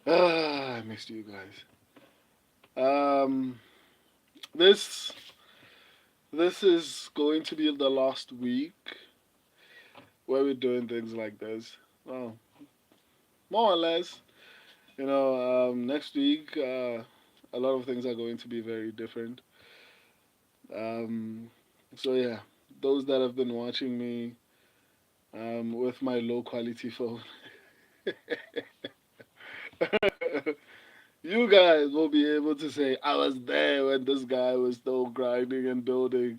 I missed you guys. Um, this this is going to be the last week where we're doing things like this. Well, more or less. Next week, a lot of things are going to be very different. Um, so yeah, those that have been watching me with my low quality phone, you guys will be able to say I was there when this guy was still grinding and building.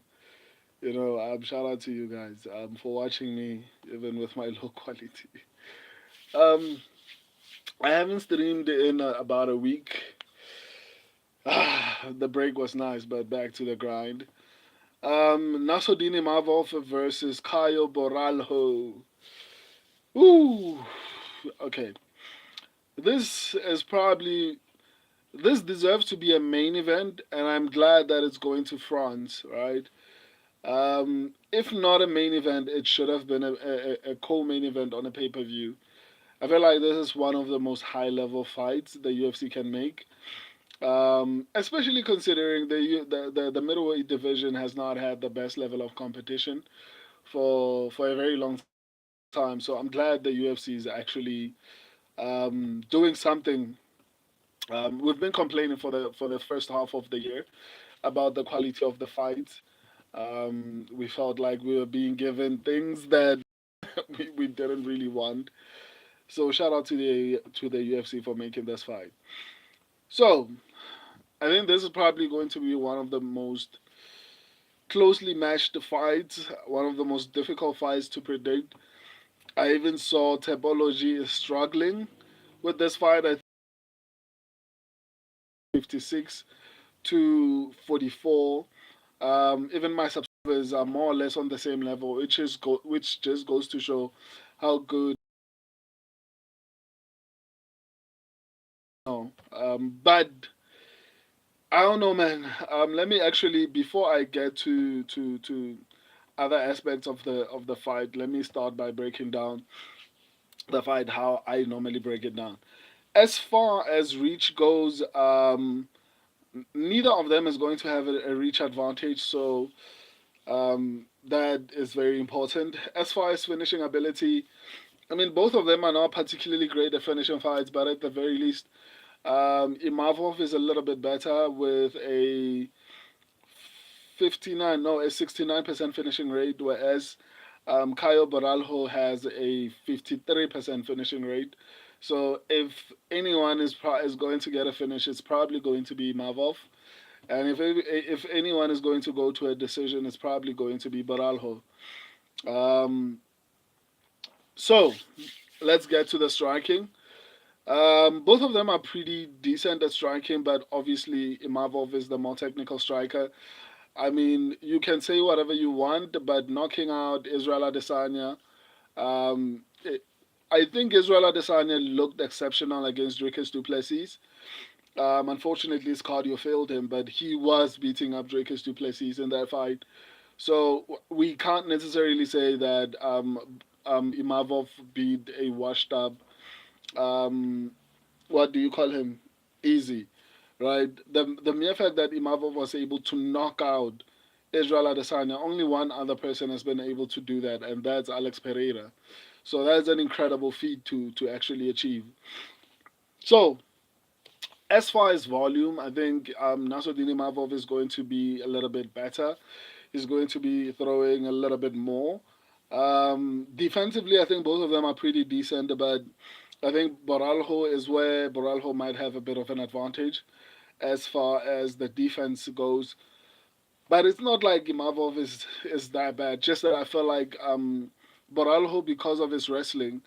Shout out to you guys for watching me even with my low quality. Um, I haven't streamed in about a week. The break was nice, but back to the grind. Nassourdine Imavov versus Caio Borralho. Ooh, okay. This is probably this deserves to be a main event, and I'm glad that it's going to France, right? If not a main event, it should have been a co-main event on a pay-per-view. I feel like this is one of the most high-level fights the UFC can make. Especially considering the middleweight division has not had the best level of competition for a very long time. So I'm glad the UFC is actually doing something. We've been complaining for the first half of the year about the quality of the fights. We felt like we were being given things that we didn't really want. So shout out to the UFC for making this fight. So I think this is probably going to be one of the most closely matched fights, one of the most difficult fights to predict. I even saw Topology is struggling with this fight. I think 56 to 44. Even my subscribers are more or less on the same level, which just goes to show how good. But I don't know, man. Let me actually, before I get to other aspects of the fight, let me start by breaking down the fight how I normally break it down. As far as reach goes, neither of them is going to have a reach advantage, so that is very important. As far as finishing ability, I mean, both of them are not particularly great at finishing fights, but at the very least, Imavov is a little bit better with a 69% finishing rate, whereas Caio Borralho has a 53% finishing rate. So if anyone is going to get a finish, it's probably going to be Imavov. And if anyone is going to go to a decision, it's probably going to be Borralho. Um, so let's get to the striking. Both of them are pretty decent at striking, but obviously Imavov is the more technical striker. I mean, you can say whatever you want, but knocking out Israel Adesanya, um, it, I think Israel Adesanya looked exceptional against Dricus du Plessis. Unfortunately, his cardio failed him, but he was beating up Dricus du Plessis in that fight. So we can't necessarily say that Imavov beat a washed up, um, what do you call him? Easy, right? The mere fact that Imavov was able to knock out Israel Adesanya, only one other person has been able to do that, and that's Alex Pereira. So that's an incredible feat to actually achieve. So as far as volume, I think Nassourdine Imavov is going to be a little bit better. He's going to be throwing a little bit more. Defensively, I think both of them are pretty decent, but I think Boralho is where Boralho might have a bit of an advantage as far as the defense goes. But it's not like Imavov is that bad. Just that I feel like Boralho, because of his wrestling,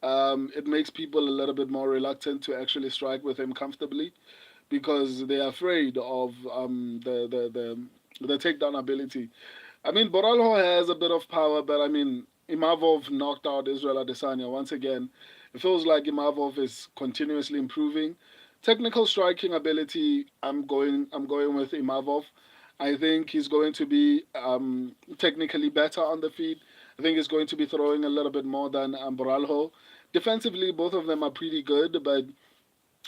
it makes people a little bit more reluctant to actually strike with him comfortably because they're afraid of the takedown ability. I mean, Boralho has a bit of power, but I mean, Imavov knocked out Israel Adesanya once again. It feels like Imavov is continuously improving. Technical striking ability, I'm going with Imavov. I think he's going to be technically better on the feet. I think he's going to be throwing a little bit more than Boralho. Defensively, both of them are pretty good, but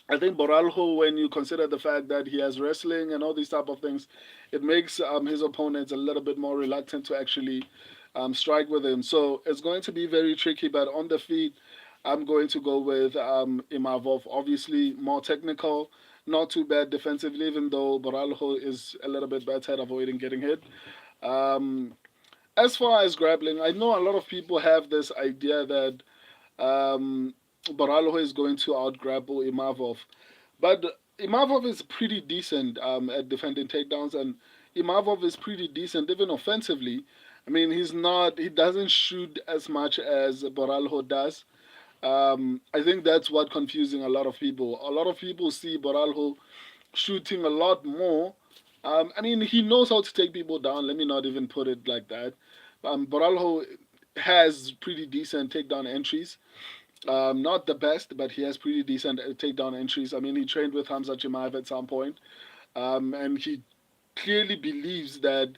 I think Boralho, when you consider the fact that he has wrestling and all these type of things, it makes his opponents a little bit more reluctant to actually strike with him. So it's going to be very tricky. But on the feet, I'm going to go with Imavov. Obviously, more technical, not too bad defensively, even though Boralho is a little bit better at avoiding getting hit. Um, as far as grappling, I know a lot of people have this idea that um, Boralho is going to out grapple Imavov. But Imavov is pretty decent at defending takedowns, and Imavov is pretty decent even offensively. I mean, he doesn't shoot as much as Boralho does. I think that's what confusing a lot of people. A lot of people see Boralho shooting a lot more. I mean, he knows how to take people down. Let me not even put it like that. Boralho has pretty decent takedown entries. Not the best, but he has pretty decent takedown entries. I mean, he trained with Hamza Chimaev at some point, and he clearly believes that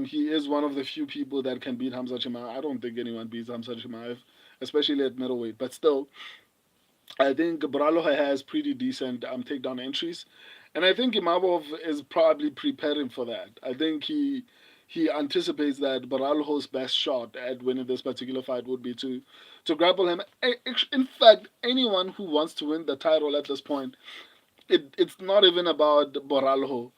he is one of the few people that can beat Hamza Chimaev. I don't think anyone beats Hamza Chimaev, especially at middleweight. But still, I think Boraloha has pretty decent takedown entries, and I think Imavov is probably preparing for that. I think he anticipates that Boraloho's best shot at winning this particular fight would be to grapple him. In fact, anyone who wants to win the title at this point, it's not even about Boralho.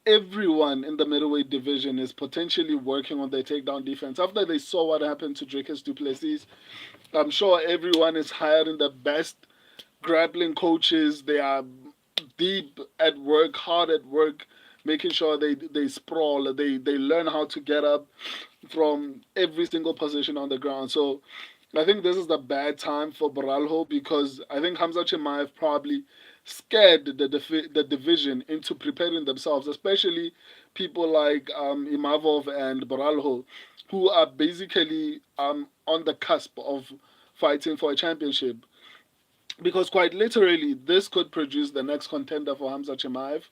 Everyone in the middleweight division is potentially working on their takedown defense. After they saw what happened to Dricus du Plessis, I'm sure everyone is hiring the best grappling coaches. They are deep at work, hard at work, making sure they sprawl. They learn how to get up from every single position on the ground. So I think this is the bad time for Boralho because I think Hamza Chimaev probably scared the division into preparing themselves, especially people like Imavov and Boralho, who are basically on the cusp of fighting for a championship. Because quite literally, this could produce the next contender for Hamza Chimaev.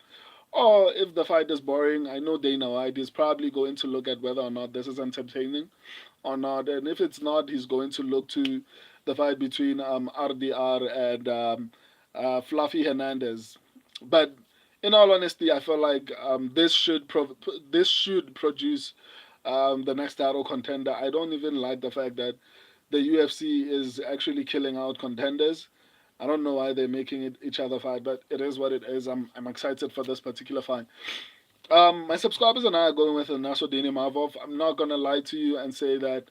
Or if the fight is boring, I know Dana White is probably going to look at whether or not this is entertaining or not. And if it's not, he's going to look to the fight between RDR and Fluffy Hernandez. But in all honesty, I feel like this should produce the next title contender. I don't even like the fact that the UFC is actually killing out contenders. I don't know why they're making it each other fight, but it is what it is. I'm excited for this particular fight. My subscribers and I are going with Nassourdine Imavov. I'm not gonna lie to you and say that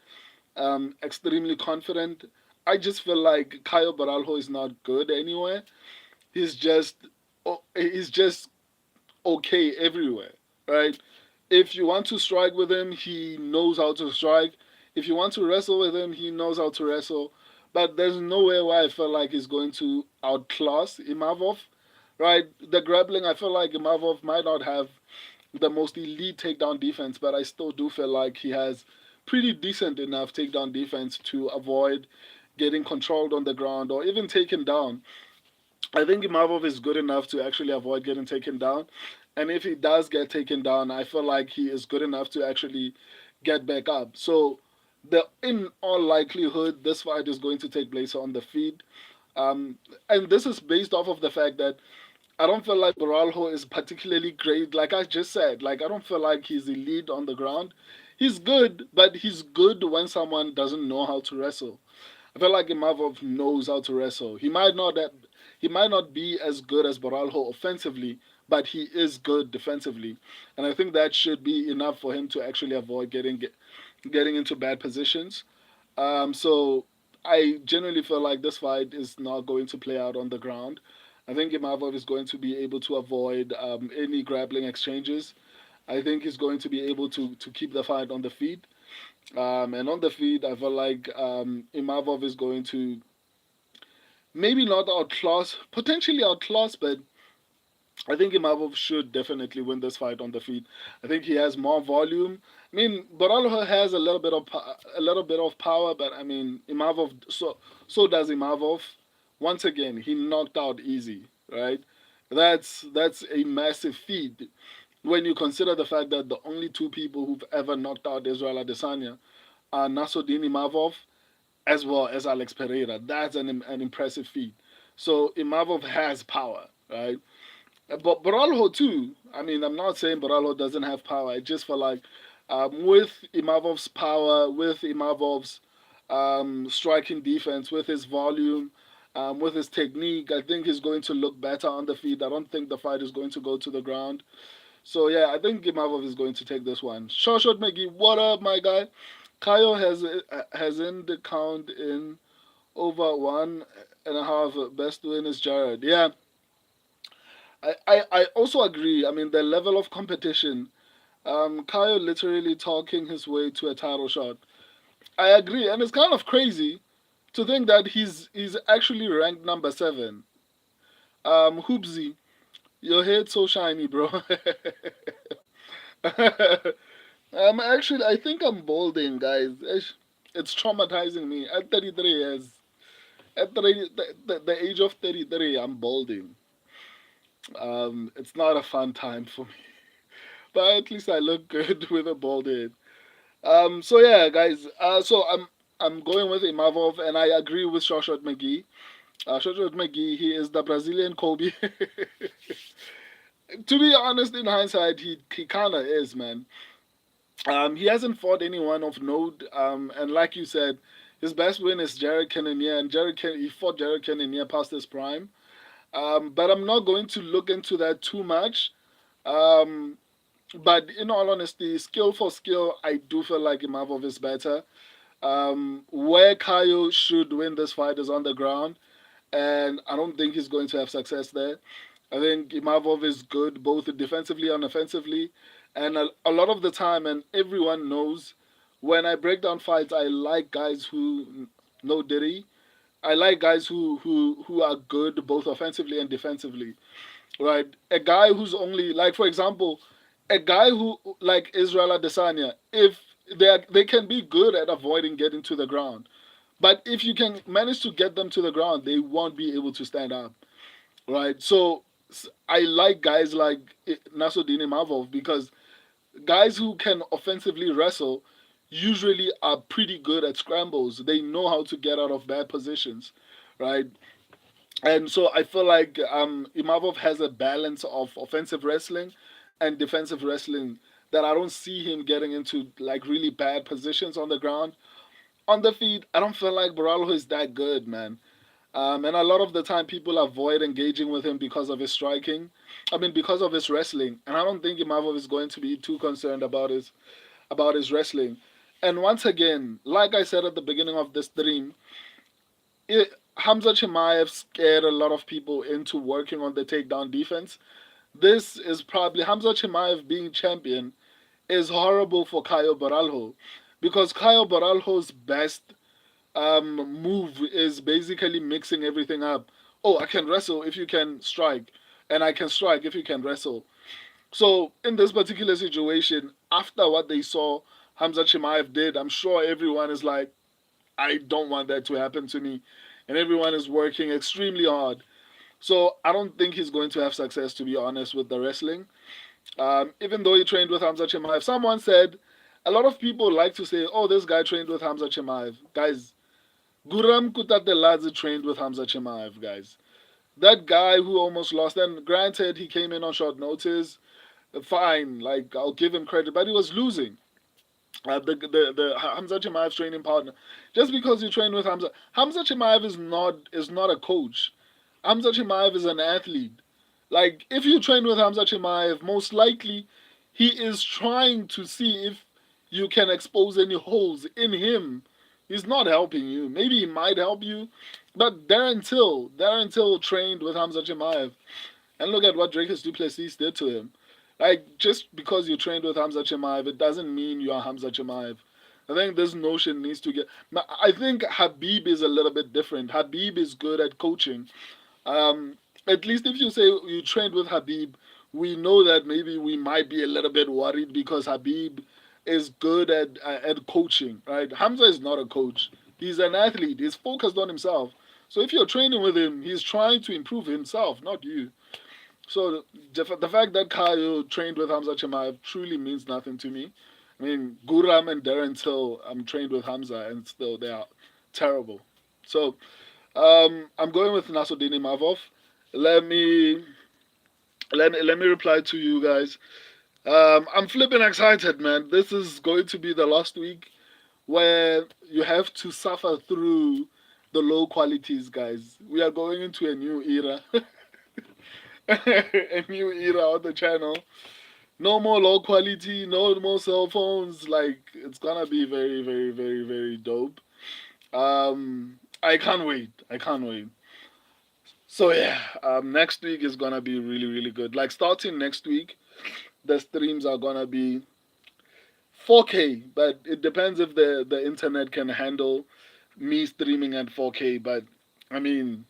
extremely confident. I just feel like Caio Borralho is not good anywhere. He's just he's just okay everywhere, right? If you want to strike with him, he knows how to strike. If you want to wrestle with him, he knows how to wrestle. But there's nowhere where I feel like he's going to outclass Imavov, right? The grappling, I feel like Imavov might not have the most elite takedown defense, but I still do feel like he has pretty decent enough takedown defense to avoid getting controlled on the ground or even taken down. I think Imavov is good enough to actually avoid getting taken down. And if he does get taken down, I feel like he is good enough to actually get back up. So, in all likelihood, this fight is going to take place on the feet. And this is based off of the fact that I don't feel like Boralho is particularly great. Like I just said, like I don't feel like he's elite on the ground. He's good, but he's good when someone doesn't know how to wrestle. I feel like Imavov knows how to wrestle. He might not be as good as Boralho offensively, but he is good defensively, and I think that should be enough for him to actually avoid getting into bad positions. So I generally feel like this fight is not going to play out on the ground. I think Imavov is going to be able to avoid any grappling exchanges. I think he's going to be able to keep the fight on the feet. And on the feet, I feel like Imavov is going to maybe not outclass, potentially outclass, but I think Imavov should definitely win this fight on the feet. I think he has more volume. I mean, Boralho has a little bit of power, but I mean, Imavov so does Imavov. Once again, he knocked out easy, right? That's a massive feat when you consider the fact that the only two people who've ever knocked out Israel Adesanya are Nassourdine Imavov as well as Alex Pereira. That's an impressive feat. So Imavov has power, right? But Borralho too. I mean, I'm not saying Borralho doesn't have power. I just feel like with Imavov's power, with Imavov's striking defense, with his volume, with his technique, I think he's going to look better on the feet. I don't think the fight is going to go to the ground. So yeah, I think Imavov is going to take this one. Short McGee, what up, my guy? Caio has in the count in over 1.5. Best win is Jared. Yeah, I also agree. I mean, the level of competition. Kyle literally talking his way to a title shot. I agree, and it's kind of crazy to think that he's actually ranked number 7. Hoopsy, your head so shiny, bro. Actually, I think I'm balding, guys. It's traumatizing me. At 33 years, at the age of 33, I'm balding. It's not a fun time for me, but at least I look good with a bald head. So yeah, guys. So I'm going with Imavov, and I agree with Shoshot McGee. Shoshot McGee, he is the Brazilian Kobe. To be honest, in hindsight, he kind of is, man. He hasn't fought anyone of note, and like you said, his best win is Jared Cannonier, and he fought Jared Cannonier past his prime. But I'm not going to look into that too much. Um, but in all honesty, skill for skill, I do feel like Imavov is better. Where Kayo should win this fight is on the ground, and I don't think he's going to have success there. I think Imavov is good both defensively and offensively, and a lot of the time, and everyone knows, when I break down fights, I like guys who know Diddy. I like guys who are good both offensively and defensively, right? A guy who's only like, for example, a guy who like Israel Adesanya, if they can be good at avoiding getting to the ground, but if you can manage to get them to the ground, they won't be able to stand up, right? So I like guys like Nassourdine Imavov because guys who can offensively wrestle usually are pretty good at scrambles. They know how to get out of bad positions, right? And so I feel like Imavov has a balance of offensive wrestling and defensive wrestling that I don't see him getting into like really bad positions on the ground. On the feet, I don't feel like Borralho is that good, man. And a lot of the time, people avoid engaging with him because of his striking. I mean, because of his wrestling. And I don't think Imavov is going to be too concerned about his wrestling. And once again, like I said at the beginning of this stream, Hamza Chimaev scared a lot of people into working on the takedown defense. This is probably Hamza Chimaev being champion is horrible for Caio Borralho because Caio Borralho's best move is basically mixing everything up. Oh, I can wrestle if you can strike, and I can strike if you can wrestle. So in this particular situation, after what they saw Hamza Chimaev did, I'm sure everyone is like, I don't want that to happen to me, and everyone is working extremely hard. So I don't think he's going to have success, to be honest, with the wrestling. Even though he trained with Hamza Chimaev, someone said a lot of people like to say, "Oh, this guy trained with Hamza Chimaev." Guys, Guram Kutateladze trained with Hamza Chimaev, guys. That guy who almost lost, and granted, he came in on short notice. Fine, like I'll give him credit, but he was losing. The Hamza Chimaev's training partner, just because you train with Hamza Chimaev is not a coach. Hamza Chimaev is an athlete. Like if you train with Hamza Chimaev, most likely he is trying to see if you can expose any holes in him. He's not helping you. Maybe he might help you, but Darren Till trained with Hamza Chimaev, and look at what Drake Duplessis did to him. Like just because you trained with Hamza Chimaev, it doesn't mean you are Hamza Chimaev. I think this notion needs to get. I think Habib is a little bit different. Habib is good at coaching. At least if you say you trained with Habib, we know that maybe we might be a little bit worried because Habib is good at coaching, right? Hamza is not a coach. He's an athlete. He's focused on himself. So if you're training with him, he's trying to improve himself, not you. So the fact that Caio trained with Hamza Chimaev truly means nothing to me. I mean, Guram and Darren Till trained with Hamza, and still they are terrible. So I'm going with Nassourdine Imavov. Let me let me reply to you guys. I'm flipping excited, man. This is going to be the last week where you have to suffer through the low qualities, guys. We are going into a new era, a new era on the channel. No more low quality, no more cell phones. Like it's gonna be very, very, very, very dope. I can't wait. I can't wait. So yeah, next week is gonna be really, really good. Like starting next week, the streams are gonna be 4K, but it depends if the internet can handle me streaming at 4K. But I mean,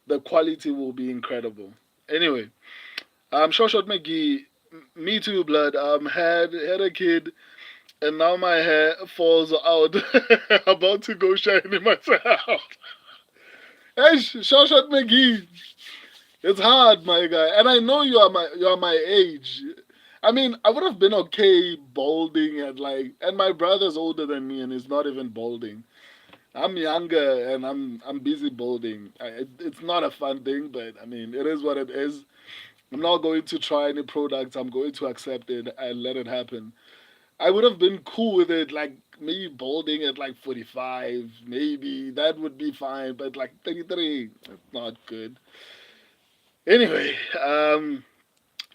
the quality will be incredible. Anyway, Short McGee, me too, blood. Had a kid, and now my hair falls out. About to go shining myself. Hey, Short McGee, it's hard, my guy, and I know you are my age. I mean, I would have been okay balding at like, and my brother's older than me, and he's not even balding. I'm younger, and I'm busy balding. It's not a fun thing, but I mean, it is what it is. I'm not going to try any products. I'm going to accept it and let it happen. I would have been cool with it, like maybe balding at like 45, maybe that would be fine, but like 33, that's not good. Anyway, Jojo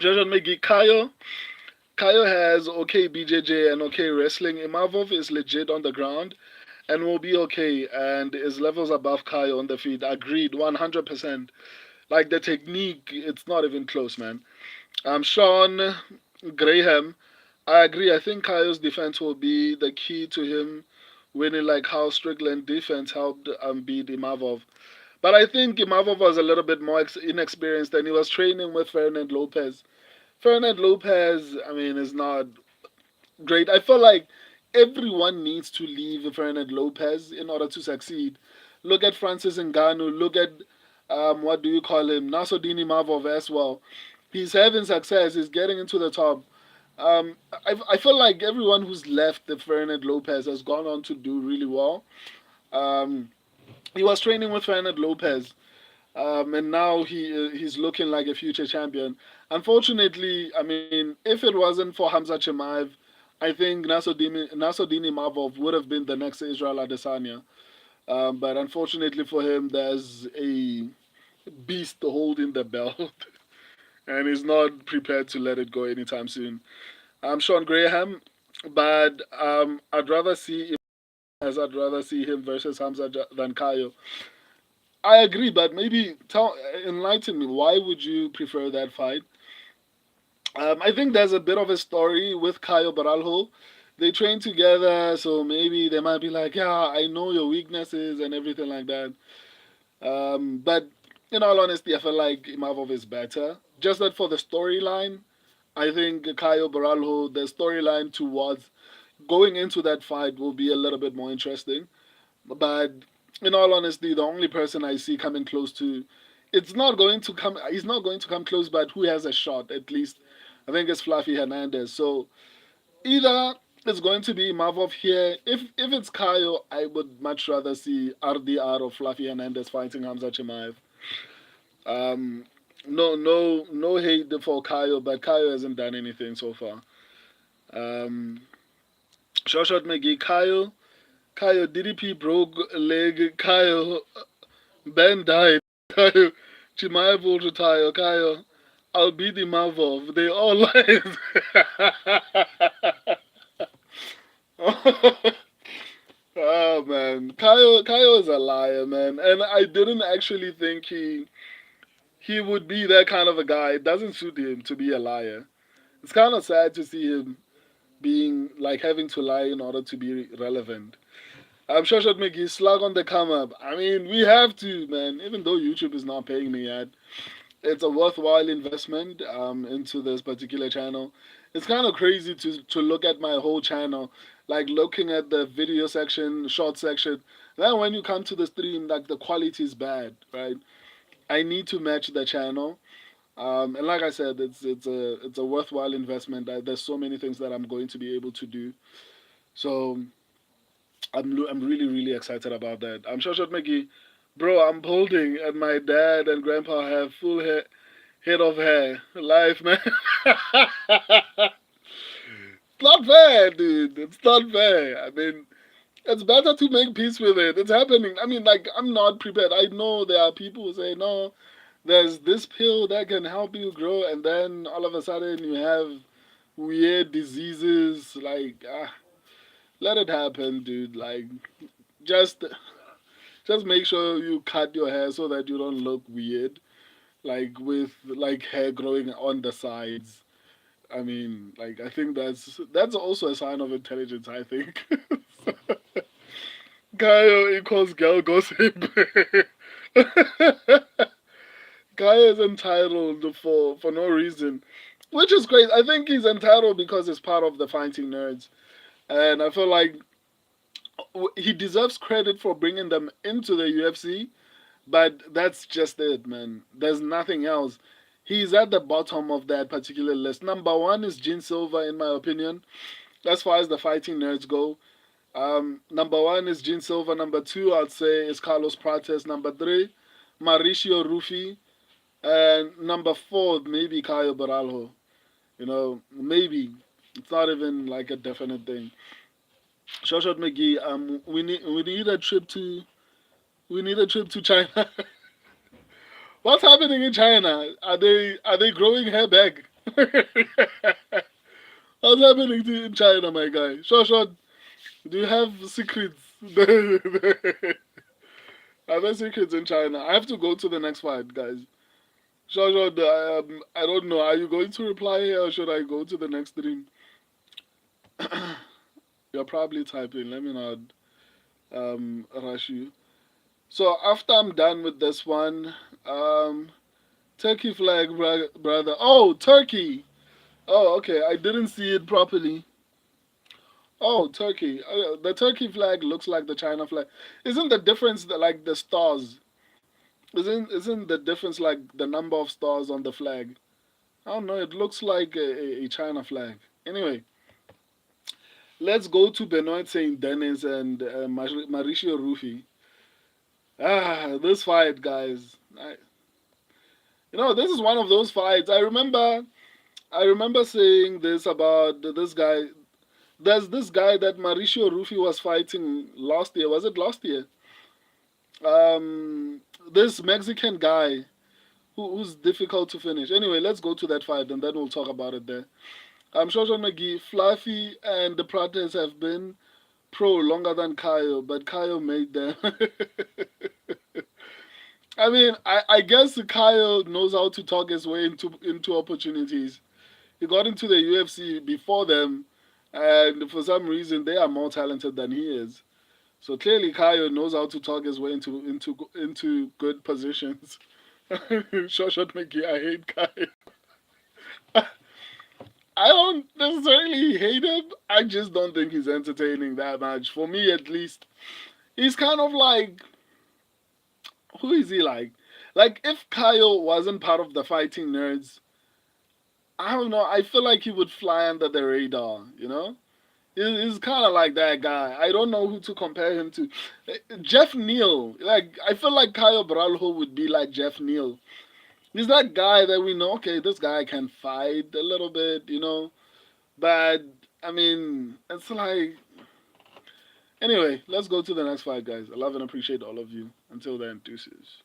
Megi Kayo. Kayo has okay BJJ and okay wrestling. Imavov is legit on the ground and will be okay and is levels above Kayo on the feet. Agreed, 100%. Like the technique, it's not even close, man. Sean Graham, I agree. I think Kayo's defense will be the key to him winning, like how Strickland defense helped beat Imavov. But I think Imavov was a little bit more inexperienced and he was training with Fernand Lopez. Fernand Lopez, I mean, is not great. I feel like everyone needs to leave Fernand Lopez in order to succeed. Look at Francis Ngannou. Look at what do you call him, Nassourdine Imavov as well. He's having success. He's getting into the top. I feel like everyone who's left the Fernand Lopez has gone on to do really well. Um, he was training with Fernand Lopez, and now he's looking like a future champion. Unfortunately, I mean, if it wasn't for Hamza Chimaev, I think Nassourdine Imavov would have been the next Israel Adesanya. But unfortunately for him, there's a beast holding the belt, and he's not prepared to let it go anytime soon. I'm Sean Graham, but I'd rather see him versus Hamza than Kayo. I agree, but maybe enlighten me. Why would you prefer that fight? I think there's a bit of a story with Caio Borralho. They train together, so maybe they might be like, yeah, I know your weaknesses and everything like that. But in all honesty, I feel like Imavov is better. Just that for the storyline, I think Caio Borralho, the storyline towards going into that fight will be a little bit more interesting. But in all honesty, the only person I see coming close to, it's not going to come. He's not going to come close, but who has a shot at least? I think it's Fluffy Hernandez. So either it's going to be Mavov here. If it's Kayo, I would much rather see RDR or Fluffy Hernandez fighting Hamza Chimaev. Um, no hate for Kayo, but Kayo hasn't done anything so far. Um, Shot McGee, Kayo DDP broke leg. Kayo Ben died. Kayo Chimaev will retire. Kayo, I'll be the Mavov. They all lies. Oh man, Kayo is a liar, man, and I didn't actually think he would be that kind of a guy. It doesn't suit him to be a liar. It's kind of sad to see him being like having to lie in order to be relevant. I'm sure Shot McGee slug on the come up. I mean, we have to, man. Even though YouTube is not paying me yet, it's a worthwhile investment into this particular channel. It's kind of crazy to look at my whole channel, like looking at the video section, short section. Then when you come to the stream, like the quality is bad, right? I need to match the channel. And like I said, it's a worthwhile investment. There's so many things that I'm going to be able to do. So I'm really excited about that. I'm sure Shot McGee. Bro, I'm balding, and my dad and grandpa have full head of hair. Life, man. It's not fair, dude. It's not fair. I mean, it's better to make peace with it. It's happening. I mean, like, I'm not prepared. I know there are people who say, no, there's this pill that can help you grow, and then all of a sudden you have weird diseases. Like, let it happen, dude. Like, just just make sure you cut your hair so that you don't look weird, like with like hair growing on the sides. I mean, like I think that's also a sign of intelligence. I think. Caio equals girl gossip. Caio is entitled for no reason, which is great. I think he's entitled because he's part of the fighting nerds, and I feel like he deserves credit for bringing them into the UFC. But that's just it, man. There's nothing else. He's at the bottom of that particular list. Number one is Gene Silva, in my opinion, as far as the fighting nerds go. Number one is Gene Silva. Number two, I'd say, is Carlos Prates. Number three, Mauricio Rufy. And number four, maybe Caio Borralho. Maybe. It's not even like a definite thing. Shoshot McGee, we need a trip to China. What's happening in China? Are they growing hair back? What's happening in China, my guy? Short, do you have secrets? Are there secrets in China? I have to go to the next fight, guys. Short, I don't know. Are you going to reply here or should I go to the next stream? You're probably typing. Let me not rush you. So after I'm done with this one, Turkey flag, brother. Oh, Turkey. Oh, okay. I didn't see it properly. Oh, Turkey. The Turkey flag looks like the China flag. Isn't the difference like the stars? Isn't the difference like the number of stars on the flag? I don't know. It looks like a China flag. Anyway, let's go to Benoit Saint Denis and Mauricio Rufy. This fight, guys. This is one of those fights. I remember saying this about this guy. There's this guy that Mauricio Rufy was fighting last year. Was it last year? Um, this Mexican guy who's difficult to finish. Anyway, let's go to that fight and then we'll talk about it there. Shoshan McGee, Fluffy and the Prates have been pro longer than Caio, but Caio made them. I mean, I guess Caio knows how to talk his way into opportunities. He got into the UFC before them, and for some reason they are more talented than he is. So clearly, Caio knows how to talk his way into good positions. Shot McGee, I hate Caio. I don't necessarily hate him. I just don't think he's entertaining that much. For me, at least, he's kind of like, who is he like? Like if Caio wasn't part of the fighting nerds, I don't know. I feel like he would fly under the radar. He's kind of like that guy. I don't know who to compare him to. Jeff Neal. Like I feel like Caio Borralho would be like Jeff Neal. He's that guy that we know. Okay, this guy can fight a little bit. But I mean, it's like. Anyway, let's go to the next fight, guys. I love and appreciate all of you. Until then, deuces.